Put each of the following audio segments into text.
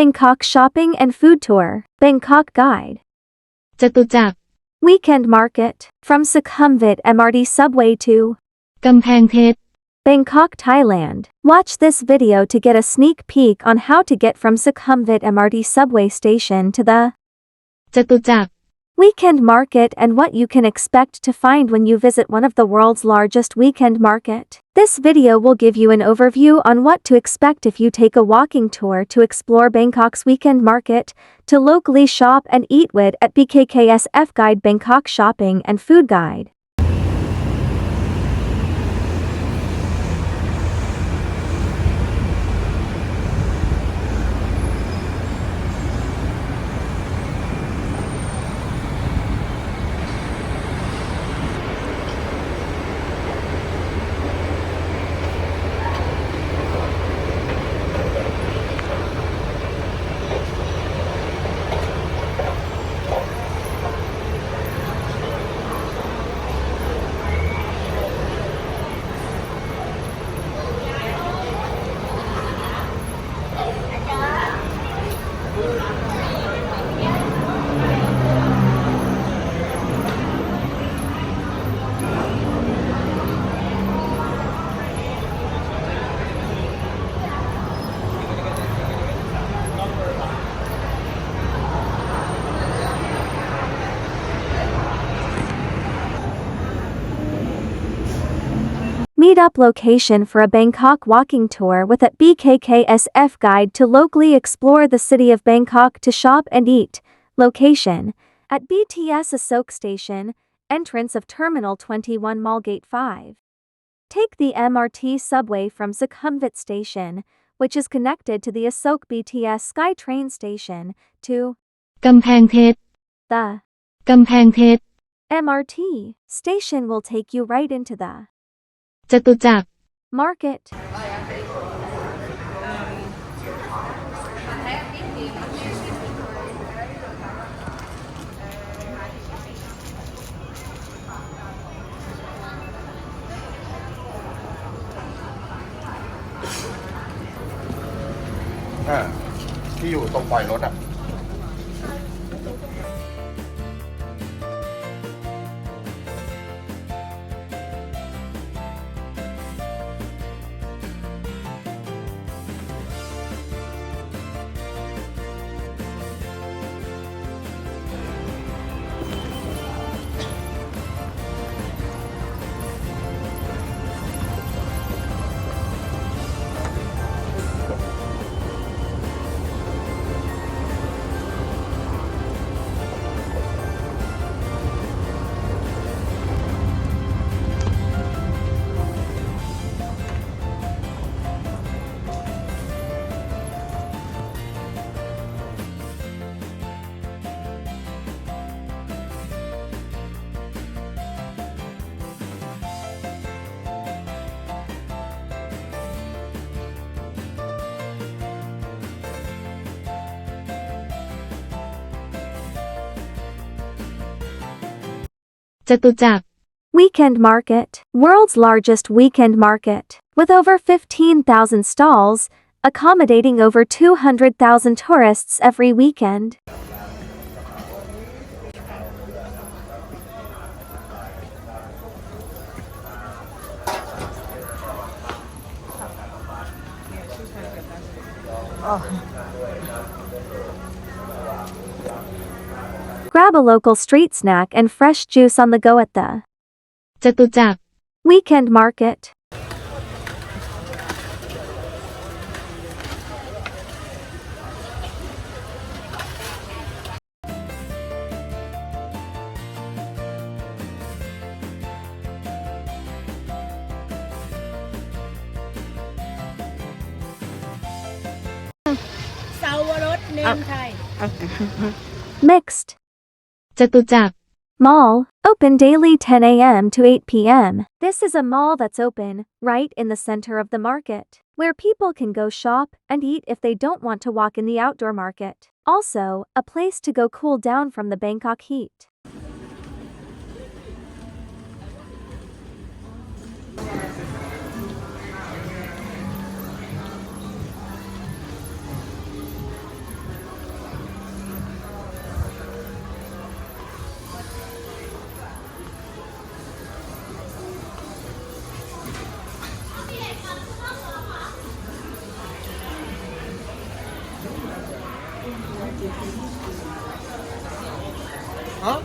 Bangkok Shopping and Food Tour, Bangkok Guide. จตุจักร Weekend Market, from Sukhumvit MRT Subway to กำแพงเพชร Bangkok, Thailand. Watch this video to get a sneak peek on how to get from Sukhumvit MRT Subway Station to the จตุจักร Weekend Market and what you can expect to find when you visit one of the world's largest weekend market. This video will give you an overview on what to expect if you take a walking tour to explore Bangkok's weekend market, to locally shop and eat with at bkksfguide Bangkok Shopping and Food Guide. Meetup location for a Bangkok walking tour with at BKKSF Guide to locally explore the city of Bangkok to shop and eat. Location at BTS Asok Station, entrance of Terminal 21 Mall Gate 5. Take the MRT subway from Sukhumvit Station, which is connected to the Asok BTS-Skytrain station, to กำแพงเพชร the กำแพงเพชร MRT station will take you right into the จตุจักร market. ที่อยู่ตรงปล่อยรถอ่ะจตุจักร Weekend Market, world's largest weekend market, with over 15,000 stalls, accommodating over 200,000 tourists every weekend. Grab a local street snack and fresh juice on the go at the จตุจักร Weekend Market. Mixed. จตุจักร Mall, open daily 10 a.m. to 8 p.m. This is a mall that's open, right in the center of the market, where people can go shop and eat if they don't want to walk in the outdoor market. Also, a place to go cool down from the Bangkok heat. ฮะ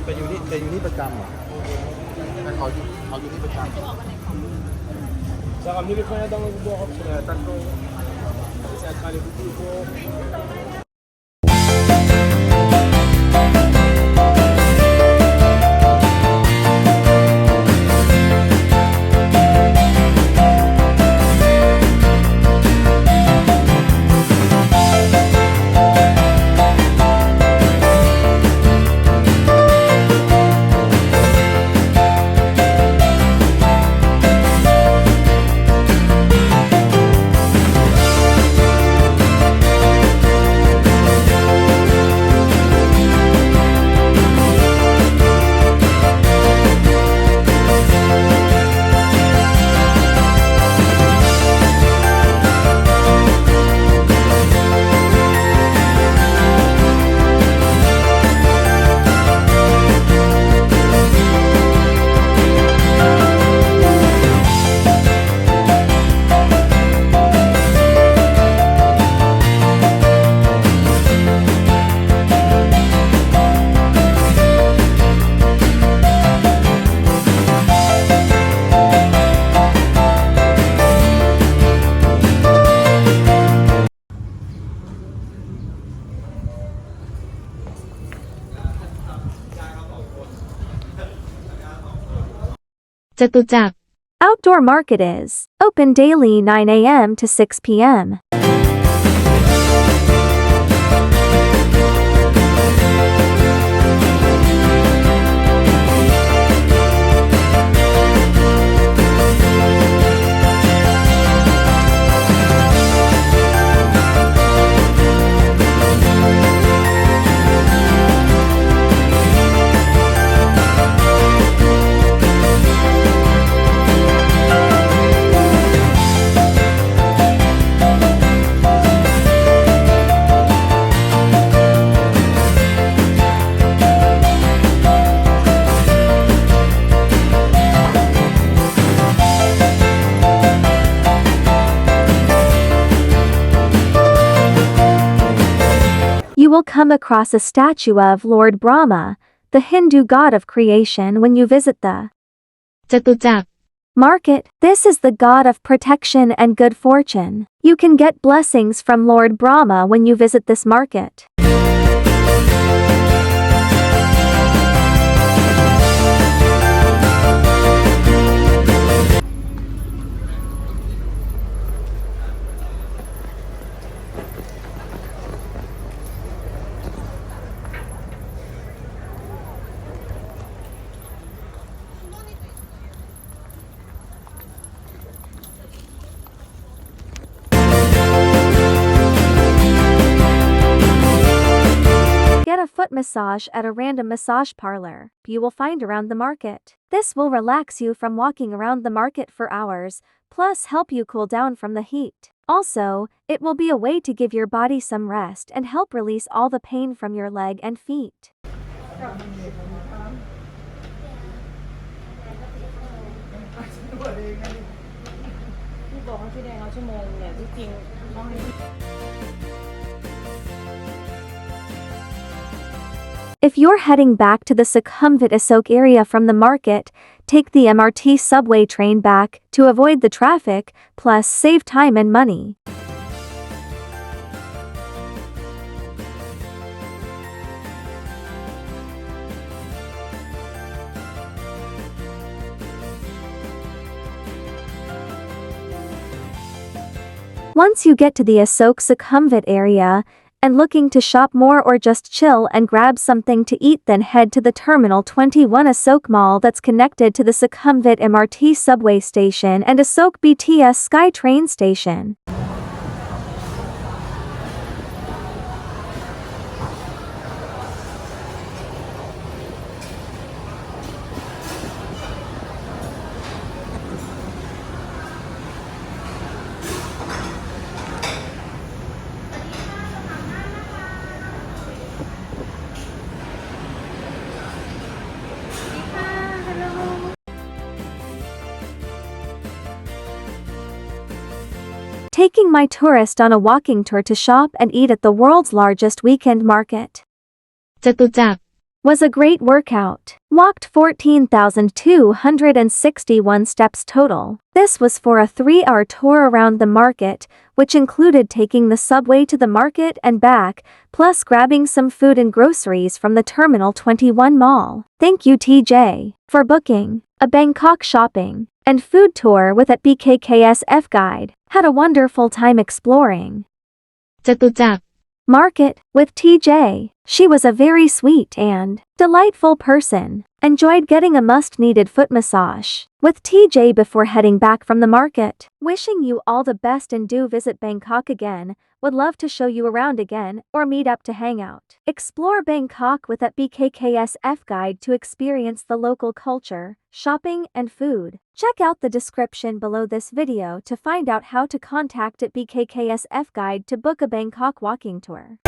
แต่อยู่นี่ประจำเหรอแต่เขาอยู่นี่ประจำ Ça ramène les poignets dans le bois, sur la table. C'est à travers les boutons. Chatuchak. Outdoor market is open daily 9 a.m. to 6 p.m. You will come across a statue of Lord Brahma, the Hindu god of creation, when you visit the Chatuchak. market. This is the god of protection and good fortune. You can get blessings from Lord Brahma when you visit this market. Get a foot massage at a random massage parlor you will find around the market. This will relax you from walking around the market for hours, plus help you cool down from the heat. Also, it will be a way to give your body some rest and help release all the pain from your leg and feet. ที่บอกว่าพี่แดงเอาชั่วโมงเนี่ยที่จริงต้องให้ If you're heading back to the Sukhumvit Asok area from the market, take the MRT subway train back to avoid the traffic, plus save time and money. Once you get to the Asok Sukhumvit area, and looking to shop more or just chill and grab something to eat, then head to the Terminal 21 Asok Mall that's connected to the Sukhumvit MRT subway station and Asok BTS-skytrain station. taking my tourist on a walking tour to shop and eat at the world's largest weekend market. จตุจักร Was a great workout. Walked 14,261 steps total. This was for a 3-hour tour around the market, which included taking the subway to the market and back, plus grabbing some food and groceries from the Terminal 21 mall. Thank you TJ for booking a Bangkok shopping and food tour with at bkksfguide. Had a wonderful time exploring. จตุจักร Market with TJ. She was a very sweet and delightful person. Enjoyed getting a must-needed foot massage with TJ before heading back from the market. Wishing you all the best and do visit Bangkok again. Would love to show you around again or meet up to hang out. Explore Bangkok with at bkksfguide to experience the local culture, shopping and food. Check out the description below this video to find out how to contact at bkksfguide to book a Bangkok walking tour.